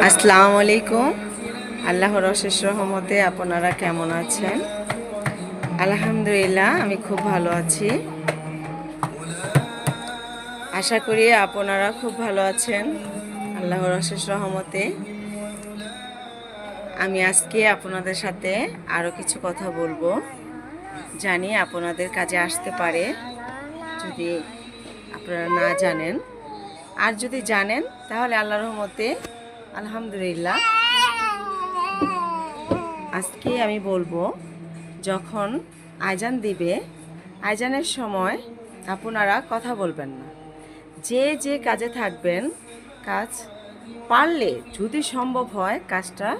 আসসালামু আলাইকুম। আল্লাহর অশেষ রহমতে আপনারা কেমন আছেন? আলহামদুলিল্লাহ, আমি খুব ভালো আছি। আশা করি আপনারা খুব ভালো আছেন আল্লাহর অশেষ রহমতে। আমি আজকে আপনাদের সাথে আরও কিছু কথা বলবো, জানি আপনাদের কাজে আসতে পারে যদি আপনারা না জানেন। আর যদি জানেন তাহলে আল্লাহর রহমতে আলহামদুলিল্লাহ। আজকে আমি বলবো, যখন আজান দিবে, আজানের সময় আপনারা কথা বলবেন না। যে যে কাজে থাকবেন, কাজ পারলে যদি সম্ভব হয় কাজটা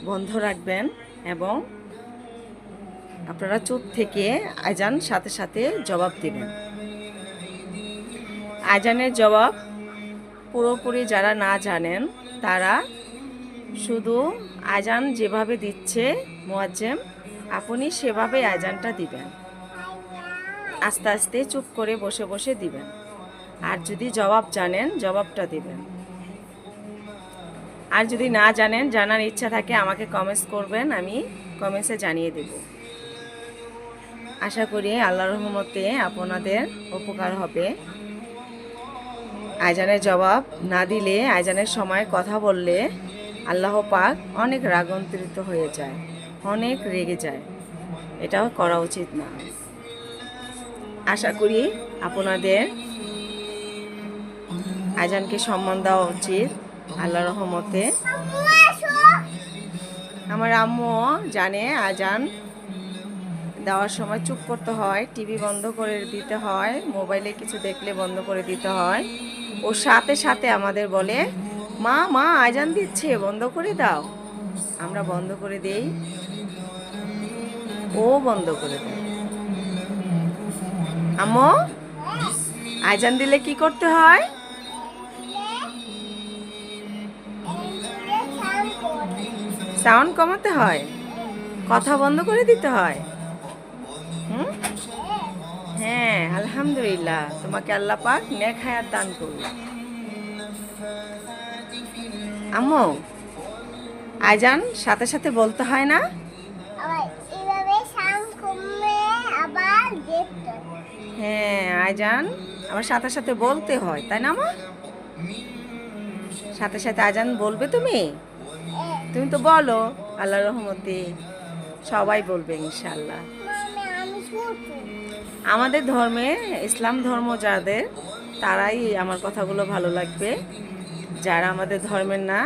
বন্ধ রাখবেন এবং আপনারা চুপ থেকে আজান সাথে সাথে জবাব দিবেন। আজানের জবাব পুরোপুরি যারা না জানেন তারা শুধু আজান যেভাবে দিচ্ছে মুয়াজ্জেম, আপনি সেভাবে আজানটা দিবেন। আস্তে আস্তে চুপ করে বসে বসে দিবেন। আর যদি জবাব জানেন জবাবটা দিবেন। আর যদি না জানেন, জানার ইচ্ছা থাকে আমাকে কমেন্টস করবেন, আমি কমেন্টসে জানিয়ে দেব। আশা করি আল্লাহর রহমতে আপনাদের উপকার হবে। আজানের জবাব না দিলে, আজানের সময় কথা বললে আল্লাহ পাক অনেক রাগান্বিত হয়ে যায়, অনেক রেগে যায়। এটাও করা উচিত না। আশা করি আপনাদের আজানকে সম্মান দেওয়া উচিত আল্লাহর রহমতে। আমার আম্মু জানে আজান দেওয়ার সময় চুপ করতে হয়, টিভি বন্ধ করে দিতে হয়, মোবাইলে কিছু দেখলে বন্ধ করে দিতে হয়। ও সাথে সাথে আমাদের বলে, মা মা আজান দিচ্ছে, বন্ধ করে দাও। আমরা বন্ধ করে দেই, ও বন্ধ করে দেয়। আম্মু, আজান দিলে কি করতে হয়? সাউন্ড কমাতে হয়, কথা বন্ধ করে দিতে হয়। হ্যাঁ, আলহামদুলিল্লাহ, তোমাকে আল্লাহ পাক নেক হায়াত দান করুন। আম্মু, আজান সাথে সাথে বলতে হয় না? হ্যাঁ, আজান আবার সাথে সাথে বলতে হয়, তাই না মা? সাথে সাথে আজান বলবে তুমি? তুমি তো বলো, আল্লাহর রহমতে সবাই বলবে ইনশাআল্লাহ। আমাদের ধর্মে, ইসলাম ধর্ম যাদের, তারাই আমার কথাগুলো ভালো লাগবে। যারা আমাদের ধর্মের না